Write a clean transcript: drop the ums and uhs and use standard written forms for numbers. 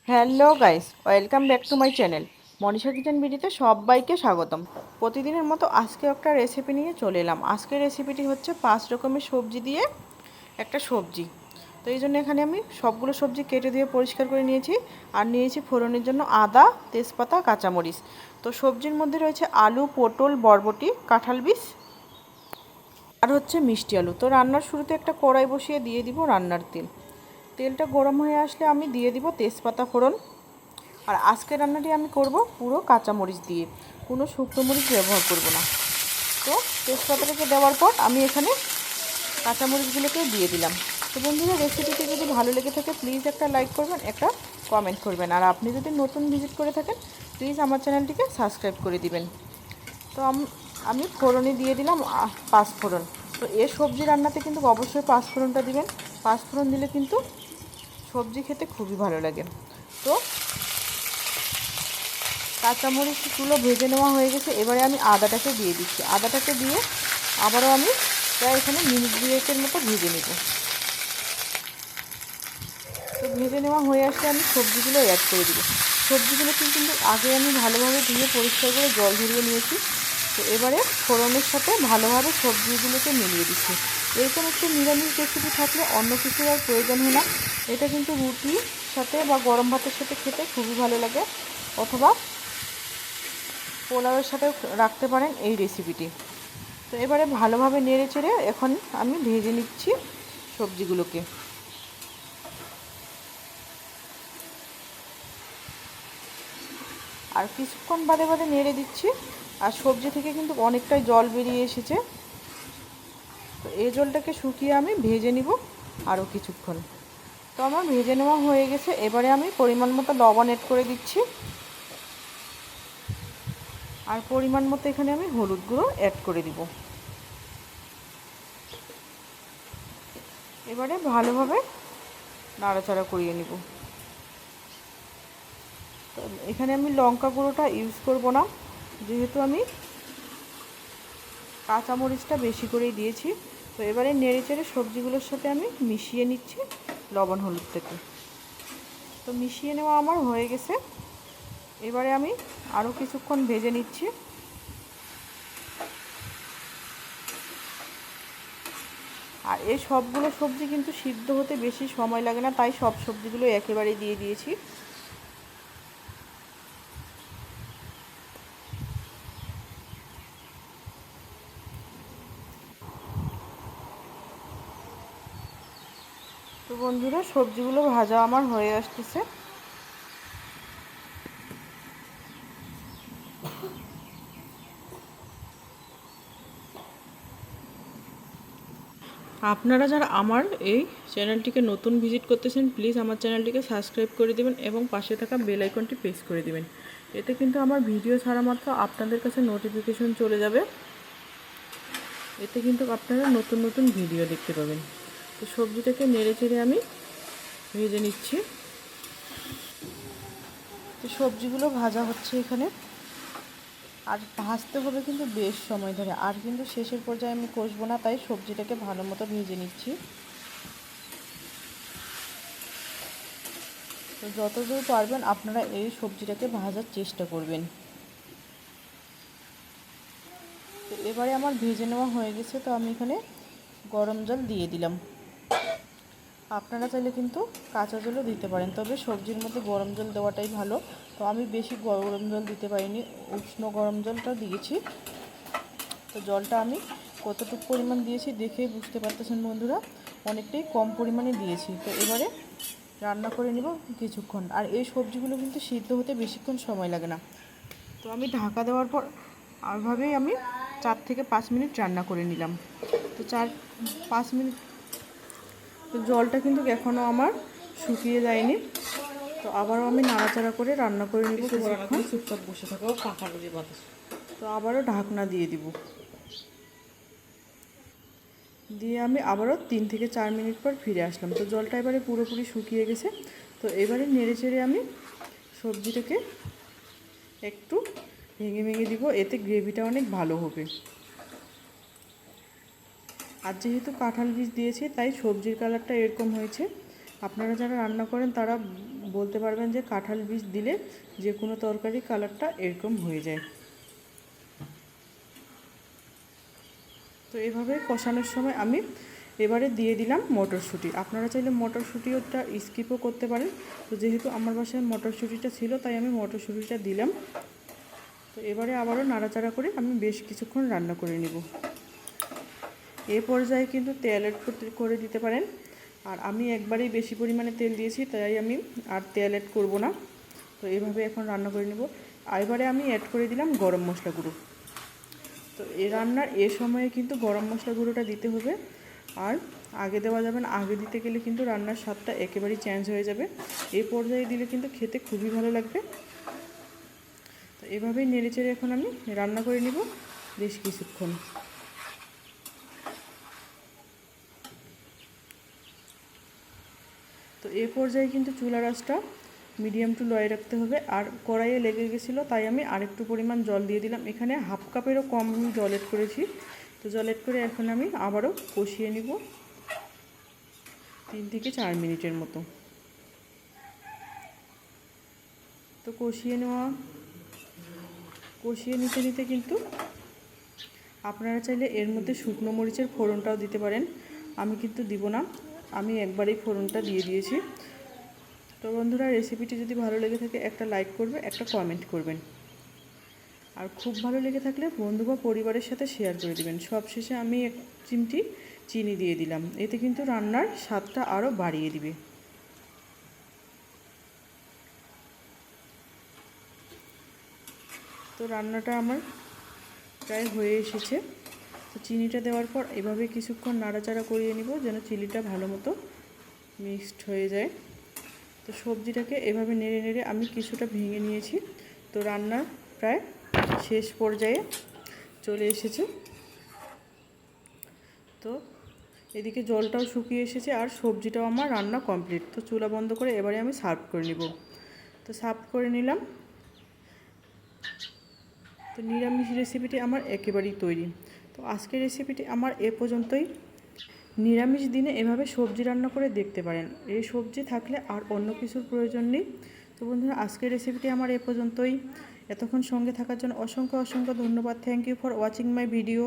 Hello guys, welcome back to my channel Manisha kitchen বিডিতে সবাইকে স্বাগতম। প্রতিদিনের মতো আজকে একটা রেসিপি নিয়ে চলে এলাম। আজকের রেসিপিটি হচ্ছে 5 রকমের সবজি দিয়ে একটা সবজি। তো এই জন্য এখানে আমি সবগুলো সবজি কেটে দিয়ে পরিষ্কার করে নিয়েছি। আর নিয়েছি ফোড়নের জন্য আদা, তেজপাতা, কাঁচামরিচ। তো সবজির মধ্যে রয়েছে আলু, পটল, বরবটি, কাঁঠাল বীজ আর হচ্ছে মিষ্টি আলু। তো রান্নার শুরুতে একটা কড়াই বসিয়ে দিয়ে দিব রান্নার তেল। তেলটা গরম হয়ে আসলে আমি দিয়ে দিব তেজপাতা ফোড়ন। আর আজকের রান্নাটি আমি করব পুরো কাঁচামরিচ দিয়ে, কোনো শুকনো মরিচ ব্যবহার করব না। তো তেজপাতাটাকে দেওয়ার পর আমি এখানে কাঁচামরিচগুলোকে দিয়ে দিলাম। তো বন্ধুরা, রেসিপিটি যদি ভালো লেগে থাকে প্লিজ একটা লাইক করবেন, একটা কমেন্ট করবেন। আর আপনি যদি নতুন ভিজিট করে থাকেন প্লিজ আমার চ্যানেলটিকে সাবস্ক্রাইব করে দিবেন। তো আমি ফোড়নে দিয়ে দিলাম 5 ফোড়ন। তো এ সবজি রান্নাতে কিন্তু অবশ্যই 5 ফোড়নটা দিবেন। 5 ফোড়ন দিলে কিন্তু সবজি খেতে খুবই ভালো লাগে। তো কাঁচামরিচগুলো ভেজে নেওয়া হয়ে গেছে। এবারে আমি আদাটাকে দিয়ে দিচ্ছি। আদাটাকে দিয়ে আবারও আমি প্রায় এখানে মিনিট 2-এর মতো ভেজে নেব। তো ভেজে নেওয়া হয়ে আসলে আমি সবজিগুলো অ্যাড করে দেবো। সবজিগুলো কিন্তু আগে আমি ভালোভাবে ধুয়ে পরিষ্কার করে জল ঝরিয়ে নিয়েছি। তো এবারে ফোড়নের সাথে ভালোভাবে সবজিগুলোকে মিলিয়ে দিচ্ছি। এরকম একটু নিরামিষ রেসিপি থাকলে অন্য কিছুর আর প্রয়োজন হয় না। এটা কিন্তু রুটির সাথে বা গরম ভাতের সাথে খেতে খুবই ভালো লাগে, অথবা পোলাওয়ের সাথে রাখতে পারেন এই রেসিপিটি। তো এবারে ভালোভাবে নেড়ে চেড়ে এখন আমি ভেজে নিচ্ছি সবজিগুলোকে। আর কিছুক্ষণ বাদে বাদে নেড়ে দিচ্ছি। আর সবজি থেকে কিন্তু অনেকটাই জল বেরিয়ে এসেছে। তো এই জলটাকে শুকিয়ে আমি ভেজে নিব আরও কিছুক্ষণ। তো আমার ভেজে নেওয়া হয়ে গেছে। এবারে আমি পরিমাণ মতো লবণ অ্যাড করে দিচ্ছি। আর পরিমাণ মতো এখানে আমি হলুদ গুঁড়ো অ্যাড করে দিব। এবারে ভালোভাবে নাড়াচাড়া করিয়ে নিব। তো এখানে আমি লঙ্কা গুঁড়োটা ইউজ করব না, যেহেতু আমি কাঁচামরিচটা বেশি করেই দিয়েছি। তো এবারে নেড়ে চেড়ে সবজিগুলোর সাথে আমি মিশিয়ে নিচ্ছি লবণ হলুদ থেকে। তো মিশিয়ে নেওয়া আমার হয়ে গেছে। এবারে আমি আরও কিছুক্ষণ ভেজে নিচ্ছি। আর এই সবগুলো সবজি কিন্তু সিদ্ধ হতে বেশি সময় লাগে না, তাই সব সবজিগুলো একেবারে দিয়ে দিয়েছি। তো বন্ধুরা, সবজিগুলো ভাজা আমার হয়ে আসতেছে। আপনারা যারা আমার এই চ্যানেলটিকে নতুন ভিজিট করতেছেন প্লিজ আমার চ্যানেলটিকে সাবস্ক্রাইব করে দিবেন এবং পাশে থাকা বেল আইকনটি প্রেস করে দিবেন। এতে কিন্তু আমার ভিডিও ছাড়া মাত্র আপনাদের কাছে নোটিফিকেশন চলে যাবে। এতে কিন্তু আপনারা নতুন নতুন ভিডিও দেখতে পাবেন। তো সবজিটাকে নেড়ে চেড়ে আমি ভেজে নিচ্ছি। তো সবজিগুলো ভাজা হচ্ছে এখানে। আর ভাজতে হবে কিন্তু বেশ সময় ধরে, আর কিন্তু শেষের পর্যায়ে আমি কষবো না, তাই সবজিটাকে ভালো মতো ভেজে নিচ্ছি। তো যতদূর পারবেন আপনারা এই সবজিটাকে ভাজার চেষ্টা করবেন। তো এবারে আমার ভেজে নেওয়া হয়ে গেছে। তো আমি এখানে গরম জল দিয়ে দিলাম। আপনারা চাইলে কিন্তু কাঁচা জলও দিতে পারেন, তবে সবজির মধ্যে গরম জল দেওয়াটাই ভালো। তো আমি বেশি গরম জল দিতে পারিনি, উষ্ণ গরম জলটা দিয়েছি। তো জলটা আমি কতটুকু পরিমাণ দিয়েছি দেখেই বুঝতে পারতেছেন বন্ধুরা, অনেকটাই কম পরিমাণে দিয়েছি। তো এবারে রান্না করে নেব কিছুক্ষণ। আর এই সবজিগুলো কিন্তু সিদ্ধ হতে বেশিক্ষণ সময় লাগে না। তো আমি ঢাকা দেওয়ার পর আরভাবেই আমি 4 থেকে 5 মিনিট রান্না করে নিলাম। তো 4-5 মিনিট। তো জলটা কিন্তু এখনও আমার শুকিয়ে যায়নি। তো আবারও আমি নাড়াচাড়া করে রান্না করে নেব কিছুক্ষণ। চুপচাপ বসে থাকো, পাখা রুজি বাতাস। তো আবারও ঢাকনা দিয়ে দিব। দিয়ে আমি আবারও 3 থেকে 4 মিনিট পর ফিরে আসলাম। তো জলটা এবারে পুরোপুরি শুকিয়ে গেছে। তো এবারে নেড়ে চেড়ে আমি সবজিটাকে একটু ভেঙে ভেঙে দিব, এতে গ্রেভিটা অনেক ভালো হবে। আর যেহেতু কাঁঠাল বীজ দিয়েছি তাই সবজির কালারটা এরকম হয়েছে। আপনারা যারা রান্না করেন তারা বলতে পারবেন যে কাঁঠাল বীজ দিলে যে কোনো তরকারি কালারটা এরকম হয়ে যায়। তো এভাবে কষানোর সময় আমি এবারে দিয়ে দিলাম মটরশুঁটি। আপনারা চাইলে মটরশুঁটিটা স্কিপও করতে পারেন। তো যেহেতু আমার বাসায় মটরশুঁটিটা ছিল তাই আমি মটরশুঁটিটা দিলাম। তো এবারে আবারও নাড়াচাড়া করে আমি বেশ কিছুক্ষণ রান্না করে নেব। এ পর্যায়ে কিন্তু তেল অ্যাড করে দিতে পারেন। আর আমি একবারেই বেশি পরিমাণে তেল দিয়েছি, তাই আমি আর তেল অ্যাড করব না। তো এইভাবে এখন রান্না করে নেব। এবারে আমি অ্যাড করে দিলাম গরম মশলা গুঁড়ো। তো এই রান্নার এ সময়ে কিন্তু গরম মশলা গুঁড়োটা দিতে হবে, আর আগে দেওয়া যাবে না। আগে দিতে গেলে কিন্তু রান্নার স্বাদটা একেবারেই চেঞ্জ হয়ে যাবে। এই পর্যায়ে দিলে কিন্তু খেতে খুবই ভালো লাগবে। তো এভাবেই নেড়েচেড়ে এখন আমি রান্না করে নিব বেশ কিছুক্ষণ। তো এই পর্যায়ে কিন্তু চুলার আঁচটা মিডিয়াম টু লোয়ে রাখতে হবে। আর কড়াইয়ে লেগে গেছিলো তাই আমি আরেকটু পরিমাণ জল দিয়ে দিলাম। এখানে হাফ কাপেরও কম আমি জল এড করেছি। তো জল এড করে এখন আমি আবারও কষিয়ে নিব 3 থেকে 4 মিনিটের মতো। তো কষিয়ে নিতে নিতে কিন্তু আপনারা চাইলে এর মধ্যে শুকনো মরিচের ফোড়নটাও দিতে পারেন। আমি কিন্তু দিব না, আমি একবারেই ফোড়নটা দিয়ে দিয়েছি। তো বন্ধুরা, রেসিপিটি যদি ভালো লেগে থাকে একটা লাইক করবে, একটা কমেন্ট করবেন। আর খুব ভালো লেগে থাকলে বন্ধু বা পরিবারের সাথে শেয়ার করে দিবেন। সবশেষে আমি 1 চিমটি চিনি দিয়ে দিলাম, এতে কিন্তু রান্নার স্বাদটা আরও বাড়িয়ে দিবে। তো রান্নাটা আমার প্রায় হয়ে এসেছে। তো চিনিটা দেওয়ার পর এভাবে কিছুক্ষণ নাড়াচাড়া করিয়ে নিব যেন চিনিটা ভালো মতো মিক্সড হয়ে যায়। তো সবজিটাকে এভাবে নেড়ে নেড়ে আমি কিছুটা ভেঙে নিয়েছি। তো রান্নার প্রায় শেষ পর্যায়ে চলে এসেছে। তো এদিকে জলটাও শুকিয়ে এসেছে আর সবজিটাও আমার রান্না কমপ্লিট। তো চুলা বন্ধ করে এবারে আমি সার্ভ করে নিব। তো সার্ভ করে নিলাম। তো নিরামিষ রেসিপিটি আমার একেবারেই তৈরি। তো আজকের রেসিপিটি আমার এ পর্যন্তই। নিরামিষ দিনে এভাবে সবজি রান্না করে দেখতে পারেন। এই সবজি থাকলে আর অন্য কিছুর প্রয়োজন নেই। তো বন্ধুরা, আজকের রেসিপিটি আমার এ পর্যন্তই। এতক্ষণ সঙ্গে থাকার জন্য অসংখ্য ধন্যবাদ। Thank you for watching my video.